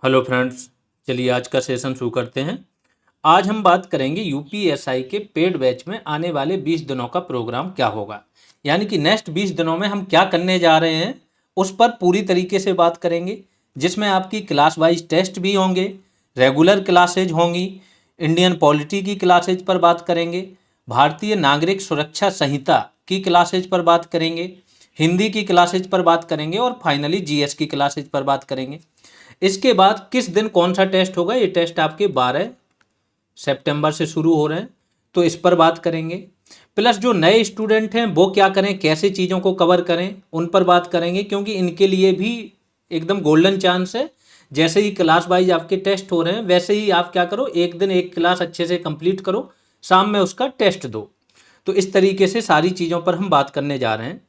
Hello friends. चलिए आज का सेशन शुरू करते हैं। आज हम बात करेंगे यूपीएसआई के पेड बैच में आने वाले 20 दिनों का प्रोग्राम क्या होगा, यानी कि नेक्स्ट 20 दिनों में हम क्या करने जा रहे हैं उस पर पूरी तरीके से बात करेंगे, जिसमें आपकी क्लास वाइज टेस्ट भी होंगे, रेगुलर क्लासेज होंगी, इंडियन पॉलिटी की क्लासेज पर बात करेंगे, भारतीय नागरिक सुरक्षा संहिता की क्लासेज पर बात करेंगे, हिंदी की क्लासेज पर बात करेंगे और फाइनली जीएस की क्लासेज पर बात करेंगे। इसके बाद किस दिन कौन सा टेस्ट होगा, ये टेस्ट आपके 12 सितंबर से शुरू हो रहे हैं, तो इस पर बात करेंगे। प्लस जो नए स्टूडेंट हैं वो क्या करें, कैसे चीज़ों को कवर करें, उन पर बात करेंगे, क्योंकि इनके लिए भी एकदम गोल्डन चांस है। जैसे ही क्लास वाइज आपके टेस्ट हो रहे हैं वैसे ही आप क्या करो, एक दिन एक क्लास अच्छे से कंप्लीट करो, शाम में उसका टेस्ट दो। तो इस तरीके से सारी चीज़ों पर हम बात करने जा रहे हैं।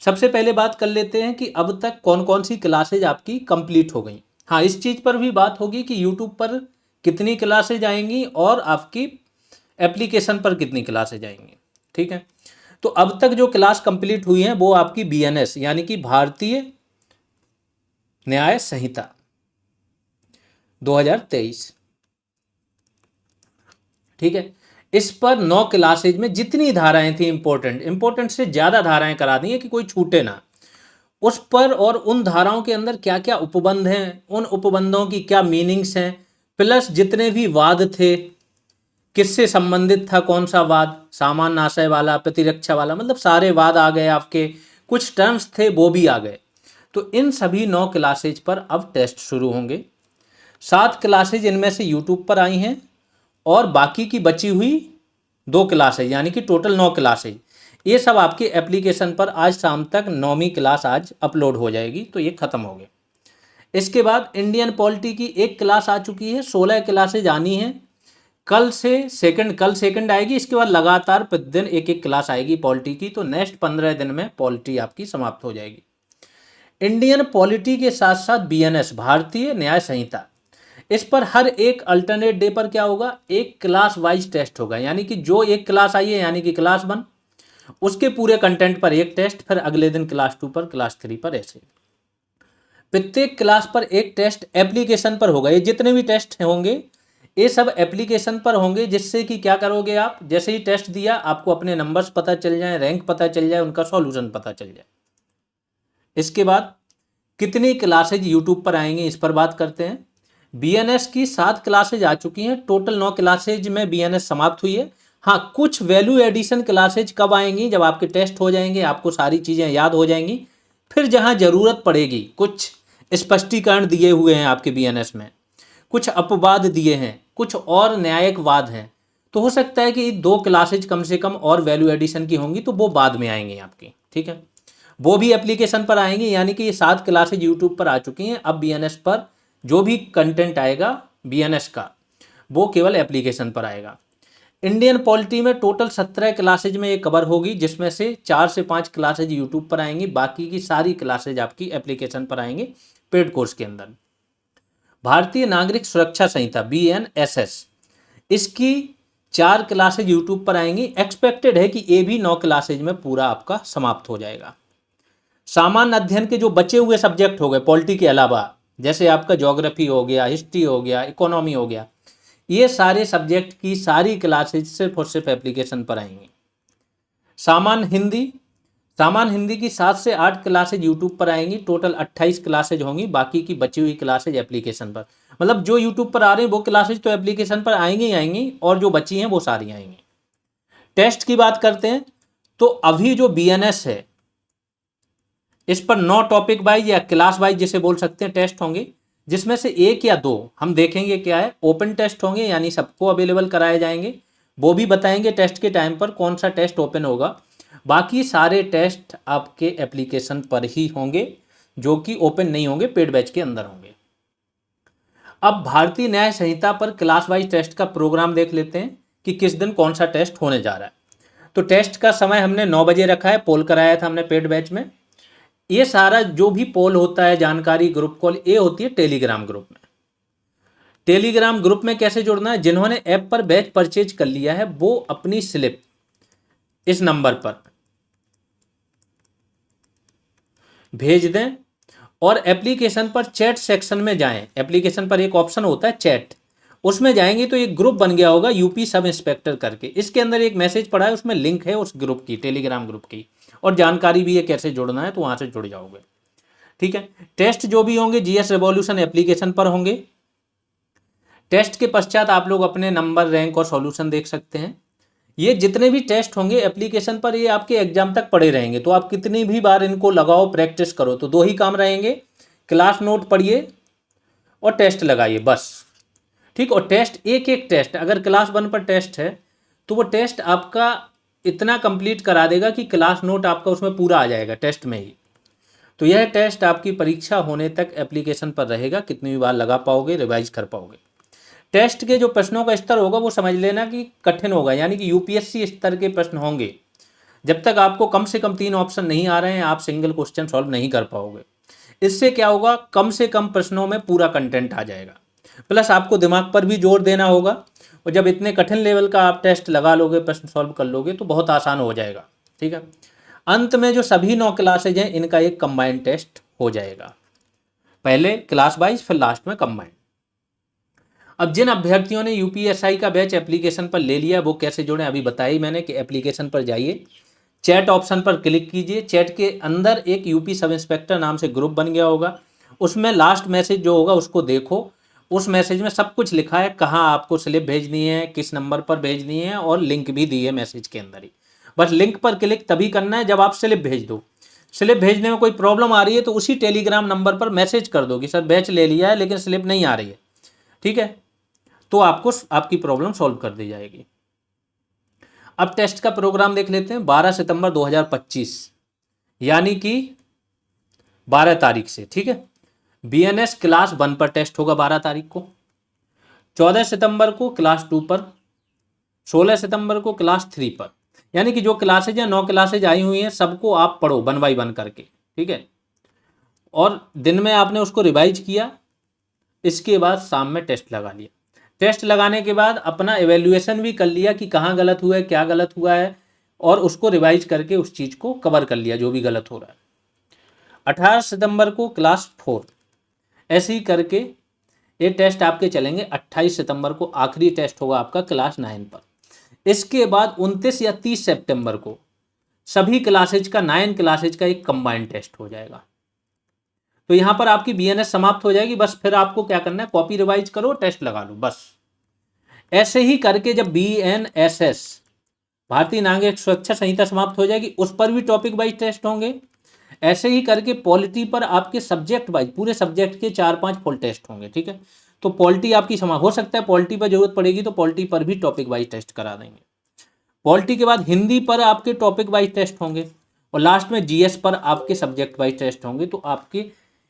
सबसे पहले बात कर लेते हैं कि अब तक कौन कौन सी क्लासेज आपकी कंप्लीट हो गई। हाँ, इस चीज़ पर भी बात होगी कि यूट्यूब पर कितनी क्लासेज आएंगी और आपकी एप्लीकेशन पर कितनी क्लासेज आएंगी। ठीक है, तो अब तक जो क्लास कंप्लीट हुई है वो आपकी बीएनएस यानी कि भारतीय न्याय संहिता 2023। ठीक है, इस पर 9 क्लासेज में जितनी धाराएं थी इंपॉर्टेंट से ज़्यादा धाराएं करा दी हैं कि कोई छूटे ना उस पर, और उन धाराओं के अंदर क्या क्या उपबंध हैं, उन उपबंधों की क्या मीनिंग्स हैं, प्लस जितने भी वाद थे किससे संबंधित था, कौन सा वाद, सामान्य आशय वाला, प्रतिरक्षा वाला, मतलब सारे वाद आ गए आपके, कुछ टर्म्स थे वो भी आ गए। तो इन सभी 9 क्लासेज पर अब टेस्ट शुरू होंगे। 7 क्लासेज इनमें से यूट्यूब पर आई हैं और बाकी की बची हुई 2 क्लासेज यानी कि टोटल 9 क्लासेज, ये सब आपके एप्लीकेशन पर आज शाम तक 9वीं क्लास आज अपलोड हो जाएगी, तो ये खत्म हो गए। इसके बाद इंडियन पॉलिटी की एक क्लास आ चुकी है, 16 क्लासेज आनी है। कल सेकंड आएगी, इसके बाद लगातार प्रतिदिन एक एक क्लास आएगी पॉलिटी की, तो नेक्स्ट 15 दिन में पॉलिटी आपकी समाप्त हो जाएगी। इंडियन पॉलिटी के साथ साथ बीएनएस भारतीय न्याय संहिता, इस पर हर एक अल्टरनेट डे पर क्या होगा, एक क्लास वाइज टेस्ट होगा, यानी कि जो एक क्लास आई है यानी कि क्लास 1, उसके पूरे कंटेंट पर एक टेस्ट, फिर अगले दिन क्लास 2 पर, क्लास 3 पर, ऐसे प्रत्येक क्लास पर एक टेस्ट एप्लीकेशन पर होगा। ये जितने भी टेस्ट होंगे ये सब एप्लीकेशन पर होंगे, जिससे कि क्या करोगे आप, जैसे ही टेस्ट दिया आपको अपने नंबर्स पता चल जाए, रैंक पता चल जाए, उनका सॉल्यूशन पता चल जाए। इसके बाद कितनी क्लासेज यूट्यूब पर आएंगी इस पर बात करते हैं। बीएनएस की 7 क्लासेज आ चुकी हैं, टोटल 9 क्लासेज में बीएनएस समाप्त हुई है। हाँ, कुछ वैल्यू एडिशन क्लासेज कब आएंगी, जब आपके टेस्ट हो जाएंगे, आपको सारी चीज़ें याद हो जाएंगी, फिर जहाँ ज़रूरत पड़ेगी, कुछ स्पष्टीकरण दिए हुए हैं आपके बीएनएस में, कुछ अपवाद दिए हैं, कुछ और न्यायिक वाद हैं, तो हो सकता है कि 2 क्लासेज कम से कम और वैल्यू एडिशन की होंगी, तो वो बाद में आएंगी आपकी। ठीक है, वो भी एप्लीकेशन पर आएंगी, यानी कि ये 7 क्लासेज यूट्यूब पर आ चुकी हैं। अब बीएनएस पर जो भी कंटेंट आएगा बीएनएस का, वो केवल एप्लीकेशन पर आएगा। इंडियन पॉलिटी में टोटल 17 क्लासेज में ये कवर होगी, जिसमें से 4 से 5 क्लासेज यूट्यूब पर आएंगी, बाकी की सारी क्लासेज आपकी एप्लीकेशन पर आएंगी पेड कोर्स के अंदर। भारतीय नागरिक सुरक्षा संहिता बीएनएसएस, इसकी 4 क्लासेज यूट्यूब पर आएंगी। एक्सपेक्टेड है कि ये भी 9 क्लासेज में पूरा आपका समाप्त हो जाएगा। सामान्य अध्ययन के जो बचे हुए सब्जेक्ट हो गए पॉलिटी के अलावा, जैसे आपका ज्योग्राफी हो गया, हिस्ट्री हो गया, इकोनॉमी हो गया, ये सारे सब्जेक्ट की सारी क्लासेज सिर्फ और सिर्फ एप्लीकेशन पर आएंगी। सामान्य हिंदी, सामान्य हिंदी की 7 से 8 क्लासेज यूट्यूब पर आएंगी, टोटल 28 क्लासेज होंगी, बाकी की बची हुई क्लासेज एप्लीकेशन पर। मतलब जो यूट्यूब पर आ रही हैं वो क्लासेज तो एप्लीकेशन पर आएंगी ही आएंगी, और जो बची हैं वो सारी आएंगी। टेस्ट की बात करते हैं, तो अभी जो बीएनएस है इस पर 9 टॉपिक वाइज या क्लास वाइज जिसे बोल सकते हैं टेस्ट होंगे, जिसमें से 1 या 2 हम देखेंगे क्या है, ओपन टेस्ट होंगे, यानी सबको अवेलेबल कराए जाएंगे। वो भी बताएंगे टेस्ट के टाइम पर कौन सा टेस्ट ओपन होगा। बाकी सारे टेस्ट आपके एप्लीकेशन पर ही होंगे, जो कि ओपन नहीं होंगे, पेड बैच के अंदर होंगे। अब भारतीय न्याय संहिता पर क्लास वाइज टेस्ट का प्रोग्राम देख लेते हैं कि किस दिन कौन सा टेस्ट होने जा रहा है। तो टेस्ट का समय हमने 9 बजे रखा है, पोल कराया था हमने पेड बैच में। ये सारा जो भी पोल होता है, जानकारी, ग्रुप कॉल, ये होती है टेलीग्राम ग्रुप में। टेलीग्राम ग्रुप में कैसे जुड़ना है, जिन्होंने ऐप पर बैच परचेज कर लिया है वो अपनी स्लिप इस नंबर पर भेज दें, और एप्लीकेशन पर चैट सेक्शन में जाएं। एप्लीकेशन पर एक ऑप्शन होता है चैट, उसमें जाएंगे तो एक ग्रुप बन गया होगा यूपी सब इंस्पेक्टर करके। इसके अंदर एक मैसेज पड़ा है, उसमें लिंक है उस ग्रुप की, टेलीग्राम ग्रुप की, और जानकारी भी है कैसे जुड़ना है, तो वहाँ से जुड़ जाओगे। ठीक है। टेस्ट जो भी होंगे जीएस रिवॉल्यूशन एप्लीकेशन पर होंगे। टेस्ट के पश्चात आप लोग अपने नंबर, रैंक और सॉल्यूशन देख सकते हैं। ये जितने भी टेस्ट होंगे एप्लीकेशन पर, ये आपके एग्जाम तक पड़े रहेंगे, तो आप कितनी भी बार इनको लगाओ, प्रैक्टिस करो, तो 2 ही काम रहेंगे, क्लास नोट पढ़िए और टेस्ट लगाइए, बस। ठीक। और टेस्ट, एक एक टेस्ट, अगर क्लास 1 पर टेस्ट है तो वो टेस्ट आपका इतना कंप्लीट करा देगा कि क्लास नोट आपका उसमें पूरा आ जाएगा टेस्ट में ही। तो यह टेस्ट आपकी परीक्षा होने तक एप्लीकेशन पर रहेगा, कितनी भी बार लगा पाओगे, रिवाइज कर पाओगे। टेस्ट के जो प्रश्नों का स्तर होगा वो समझ लेना कि कठिन होगा, यानी कि यूपीएससी स्तर के प्रश्न होंगे। जब तक आपको कम से कम 3 ऑप्शन नहीं आ रहे हैं, आप सिंगल क्वेश्चन सॉल्व नहीं कर पाओगे। इससे क्या होगा, कम से कम प्रश्नों में पूरा कंटेंट आ जाएगा, प्लस आपको दिमाग पर भी जोर देना होगा। और जब इतने कठिन लेवल का आप टेस्ट लगा लोगे, प्रश्न सॉल्व कर लोगे, तो बहुत आसान हो जाएगा। ठीक है। अंत में जो सभी 9 क्लासेज हैं, इनका एक कंबाइंड टेस्ट हो जाएगा, पहले क्लास वाइज, फिर लास्ट में कंबाइंड। अब जिन अभ्यर्थियों ने यूपीएसआई का बैच एप्लीकेशन पर ले लिया, वो कैसे जुड़े, अभी बताई मैंने कि एप्लीकेशन पर जाइए, चैट ऑप्शन पर क्लिक कीजिए। चैट के अंदर एक यूपी सब इंस्पेक्टर नाम से ग्रुप बन गया होगा, उसमें लास्ट मैसेज जो होगा उसको देखो। उस मैसेज में सब कुछ लिखा है, कहाँ आपको स्लिप भेजनी है, किस नंबर पर भेजनी है, और लिंक भी दी है मैसेज के अंदर ही। बस लिंक पर क्लिक तभी करना है जब आप स्लिप भेज दो। स्लिप भेजने में कोई प्रॉब्लम आ रही है तो उसी टेलीग्राम नंबर पर मैसेज कर दो कि सर बैच ले लिया है लेकिन स्लिप नहीं आ रही है। ठीक है। तो आपको आपकी प्रॉब्लम सॉल्व कर दी जाएगी। अब टेस्ट का प्रोग्राम देख लेते हैं। 12 सितंबर 2025 यानी कि 12 तारीख से, ठीक है, बीएनएस क्लास 1 पर टेस्ट होगा 12 तारीख को। 14 सितंबर को क्लास 2 पर, 16 सितंबर को क्लास 3 पर। यानी कि जो क्लासेज हैं, 9 क्लासेज आई हुई हैं, सबको आप पढ़ो 1 बाई 1 करके। ठीक है। और दिन में आपने उसको रिवाइज किया, इसके बाद शाम में टेस्ट लगा लिया। टेस्ट लगाने के बाद अपना एवेल्युएशन भी कर लिया कि कहाँ गलत हुआ है, क्या गलत हुआ है, और उसको रिवाइज करके उस चीज़ को कवर कर लिया जो भी गलत हो रहा है। 18 सितंबर को क्लास 4, ऐसे ही करके ये टेस्ट आपके चलेंगे। 28 सितंबर को आखिरी टेस्ट होगा आपका क्लास 9 पर। इसके बाद 29 या 30 सितंबर को सभी क्लासेज का, 9 क्लासेज का एक कंबाइंड टेस्ट हो जाएगा। तो यहाँ पर आपकी बीएनएस समाप्त हो जाएगी। बस फिर आपको क्या करना है, कॉपी रिवाइज करो, टेस्ट लगा लो, बस। ऐसे ही करके जब बीएनएसएस, भारतीय नागरिक सुरक्षा संहिता समाप्त हो जाएगी, उस पर भी टॉपिक वाइज टेस्ट होंगे। ऐसे ही करके पॉलिटी पर आपके सब्जेक्ट वाइज, पूरे सब्जेक्ट के 4-5 फुल टेस्ट होंगे। ठीक है। तो पॉलिटी आपकी हो सकता है पॉलिटी पर जरूरत पड़ेगी तो पॉलिटी पर भी टॉपिक वाइज टेस्ट करा देंगे। पॉलिटी के बाद हिंदी पर आपके टॉपिक वाइज टेस्ट होंगे, और लास्ट में जीएस पर आपके सब्जेक्ट वाइज टेस्ट होंगे। तो आपके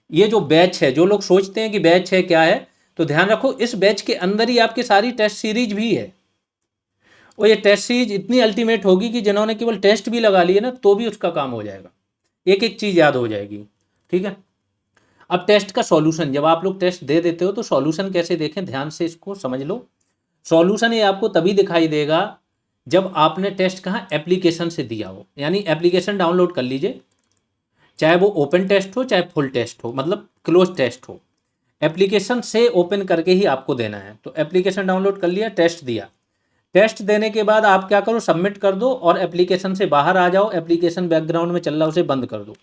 ये जो बैच है, जो लोग सोचते हैं कि बैच है क्या है, तो ध्यान रखो इस बैच के अंदर ही आपकी सारी टेस्ट सीरीज भी है। और ये टेस्ट सीरीज इतनी अल्टीमेट होगी कि जिन्होंने केवल टेस्ट भी लगा लिए ना, तो भी उसका काम हो जाएगा, एक एक चीज़ याद हो जाएगी। ठीक है। अब टेस्ट का सॉल्यूशन, जब आप लोग टेस्ट दे देते हो तो सॉल्यूशन कैसे देखें, ध्यान से इसको समझ लो। सॉल्यूशन ये आपको तभी दिखाई देगा जब आपने टेस्ट कहाँ, एप्लीकेशन से दिया हो। यानी एप्लीकेशन डाउनलोड कर लीजिए, चाहे वो ओपन टेस्ट हो चाहे फुल टेस्ट हो, मतलब क्लोज टेस्ट हो, एप्लीकेशन से ओपन करके ही आपको देना है। तो एप्लीकेशन डाउनलोड कर लिया, टेस्ट दिया, टेस्ट देने के बाद आप क्या करो, सबमिट कर दो और एप्लीकेशन से बाहर आ जाओ। एप्लीकेशन बैकग्राउंड में चल रहा है उसे बंद कर दो।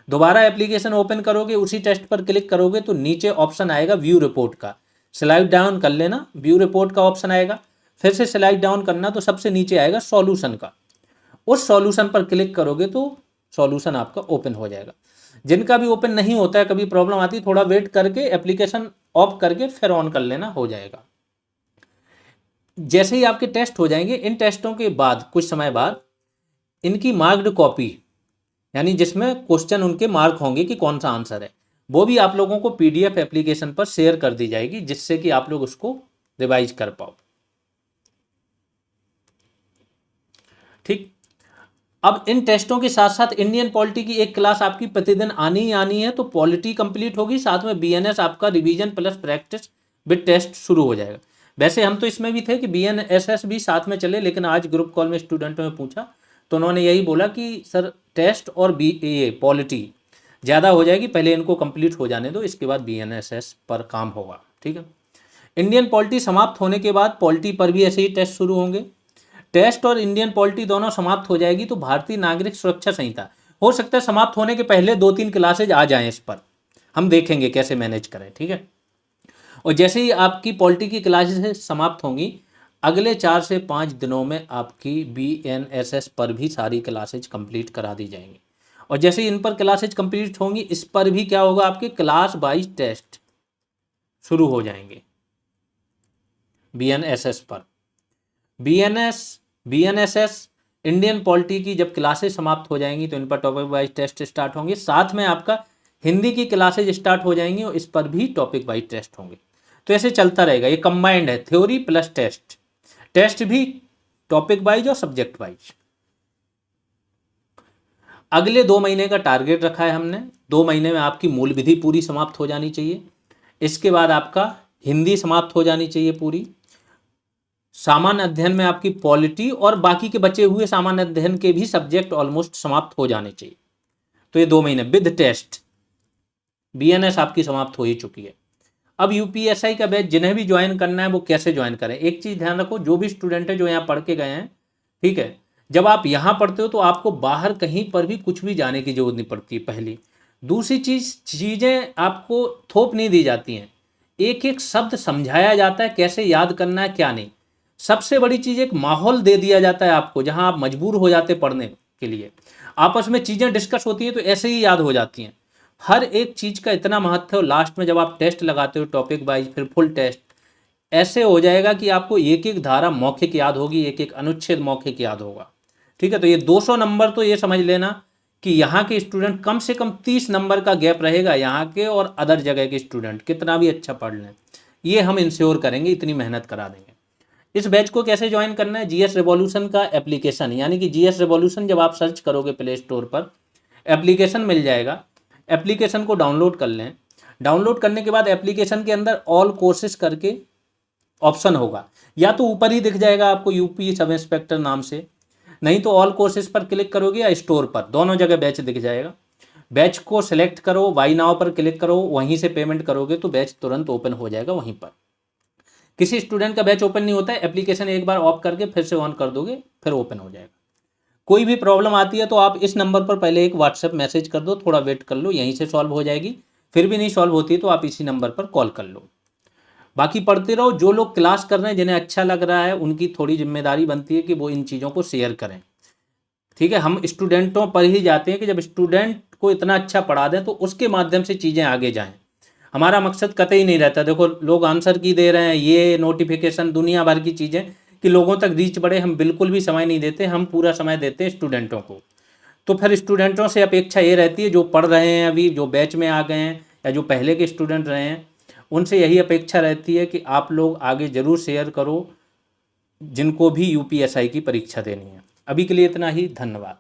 दोबारा एप्लीकेशन ओपन करोगे, उसी टेस्ट पर क्लिक करोगे तो नीचे ऑप्शन आएगा व्यू रिपोर्ट का, स्लाइड डाउन कर लेना, व्यू रिपोर्ट का ऑप्शन आएगा। फिर से स्लाइड डाउन करना तो सबसे नीचे आएगा सॉल्यूशन का, उस सॉल्यूशन पर क्लिक करोगे तो सॉल्यूशन आपका ओपन हो जाएगा। जिनका भी ओपन नहीं होता है, कभी प्रॉब्लम आती है, थोड़ा वेट करके एप्लीकेशन ऑफ करके फिर ऑन कर लेना, हो जाएगा। जैसे ही आपके टेस्ट हो जाएंगे, इन टेस्टों के बाद कुछ समय बाद इनकी मार्क्ड कॉपी, यानी जिसमें क्वेश्चन उनके मार्क होंगे कि कौन सा आंसर है, वो भी आप लोगों को पीडीएफ एप्लीकेशन पर शेयर कर दी जाएगी, जिससे कि आप लोग उसको रिवाइज कर पाओ। ठीक। अब इन टेस्टों के साथ साथ इंडियन पॉलिटी की एक क्लास आपकी प्रतिदिन आनी ही आनी है। तो पॉलिटी कंप्लीट होगी, साथ में बीएनएस आपका revision plus practice with test शुरू हो जाएगा। वैसे हम तो इसमें भी थे कि बीएनएसएस भी साथ में चले, लेकिन आज ग्रुप कॉल में स्टूडेंटों ने पूछा तो उन्होंने यही बोला कि सर टेस्ट और ये पॉलिटी ज़्यादा हो जाएगी, पहले इनको कंप्लीट हो जाने दो, इसके बाद BNSS पर काम होगा। ठीक है। इंडियन पॉलिटी समाप्त होने के बाद पॉलिटी पर भी ऐसे ही टेस्ट शुरू होंगे। टेस्ट और इंडियन पॉलिटी दोनों समाप्त हो जाएगी तो भारतीय नागरिक सुरक्षा संहिता हो सकता है समाप्त होने के पहले 2-3 क्लासेज आ जाएं, इस पर हम देखेंगे कैसे मैनेज करें। ठीक है। और जैसे ही आपकी पॉलिटी की क्लासेज समाप्त होंगी, अगले 4 से 5 दिनों में आपकी BNSS पर भी सारी क्लासेज कंप्लीट करा दी जाएंगी। और जैसे ही इन पर क्लासेज कंप्लीट होंगी, इस पर भी क्या होगा, आपके क्लास वाइज टेस्ट शुरू हो जाएंगे BNSS पर। BNSS इंडियन पॉलिटी की जब क्लासेज समाप्त हो जाएंगी तो इन पर टॉपिक वाइज टेस्ट स्टार्ट होंगे। साथ में आपका हिंदी की क्लासेज स्टार्ट हो जाएंगी और इस पर भी टॉपिक वाइज टेस्ट होंगे। तो ऐसे चलता रहेगा, ये कंबाइंड है, थ्योरी प्लस टेस्ट, टेस्ट भी टॉपिक वाइज और सब्जेक्ट वाइज। अगले 2 महीने का टारगेट रखा है हमने। 2 महीने में आपकी मूल विधि पूरी समाप्त हो जानी चाहिए। इसके बाद आपका हिंदी समाप्त हो जानी चाहिए पूरी। सामान्य अध्ययन में आपकी पॉलिटी और बाकी के बचे हुए सामान्य अध्ययन के भी सब्जेक्ट ऑलमोस्ट समाप्त हो जाने चाहिए। तो ये 2 महीने विद टेस्ट BNS आपकी समाप्त हो ही चुकी है। अब UPSI का बैच जिन्हें भी ज्वाइन करना है वो कैसे ज्वाइन करें। एक चीज़ ध्यान रखो, जो भी स्टूडेंट है जो यहाँ पढ़ के गए हैं, ठीक है, जब आप यहाँ पढ़ते हो तो आपको बाहर कहीं पर भी कुछ भी जाने की जरूरत नहीं पड़ती, पहली। दूसरी चीज़ें आपको थोप नहीं दी जाती हैं, एक एक शब्द समझाया जाता है कैसे याद करना है क्या नहीं। सबसे बड़ी चीज़ एक माहौल दे दिया जाता है आपको, जहाँ आप मजबूर हो जाते पढ़ने के लिए। आपस में चीज़ें डिस्कस होती हैं तो ऐसे ही याद हो जाती हैं। हर एक चीज़ का इतना महत्व है, और लास्ट में जब आप टेस्ट लगाते हो टॉपिक वाइज, फिर फुल टेस्ट, ऐसे हो जाएगा कि आपको एक एक धारा मौखिक याद होगी, एक एक अनुच्छेद मौखिक याद होगा। ठीक है। तो ये 200 नंबर तो ये समझ लेना कि यहाँ के स्टूडेंट कम से कम 30 नंबर का गैप रहेगा यहाँ के और अदर जगह के स्टूडेंट, कितना भी अच्छा पढ़ लें, ये हम इंश्योर करेंगे, इतनी मेहनत करा देंगे। इस बैच को कैसे ज्वाइन करना है, GS रेवोल्यूशन का एप्लीकेशन, यानी कि GS रेवोल्यूशन जब आप सर्च करोगे प्ले स्टोर पर, एप्लीकेशन मिल जाएगा। एप्लीकेशन को डाउनलोड कर लें। डाउनलोड करने के बाद एप्लीकेशन के अंदर ऑल कोर्सेज करके ऑप्शन होगा, या तो ऊपर ही दिख जाएगा आपको UP सब इंस्पेक्टर नाम से, नहीं तो ऑल कोर्सेज पर क्लिक करोगे या स्टोर पर, दोनों जगह बैच दिख जाएगा। बैच को सिलेक्ट करो, बाई नाउ पर क्लिक करो, वहीं से पेमेंट करोगे तो बैच तुरंत ओपन हो जाएगा वहीं पर। किसी स्टूडेंट का बैच ओपन नहीं होता है, एप्लीकेशन एक बार ऑफ करके फिर से ऑन कर दोगे फिर ओपन हो जाएगा। कोई भी प्रॉब्लम आती है तो आप इस नंबर पर पहले एक व्हाट्सएप मैसेज कर दो, थोड़ा वेट कर लो, यहीं से सॉल्व हो जाएगी। फिर भी नहीं सॉल्व होती तो आप इसी नंबर पर कॉल कर लो। बाकी पढ़ते रहो। जो लोग क्लास कर रहे हैं, जिन्हें अच्छा लग रहा है, उनकी थोड़ी जिम्मेदारी बनती है कि वो इन चीज़ों को शेयर करें। ठीक है। हम स्टूडेंटों पर ही जाते हैं कि जब स्टूडेंट को इतना अच्छा पढ़ा दें तो उसके माध्यम से चीज़ें आगे जाएं। हमारा मकसद कतई नहीं रहता, देखो लोग आंसर की दे रहे हैं, ये नोटिफिकेशन, दुनिया भर की चीज़ें, कि लोगों तक रीच बढ़े, हम बिल्कुल भी समय नहीं देते। हम पूरा समय देते हैं स्टूडेंटों को। तो फिर स्टूडेंटों से अपेक्षा ये रहती है, जो पढ़ रहे हैं अभी, जो बैच में आ गए हैं या जो पहले के स्टूडेंट रहे हैं, उनसे यही अपेक्षा रहती है कि आप लोग आगे ज़रूर शेयर करो, जिनको भी UPSI की परीक्षा देनी है। अभी के लिए इतना ही, धन्यवाद।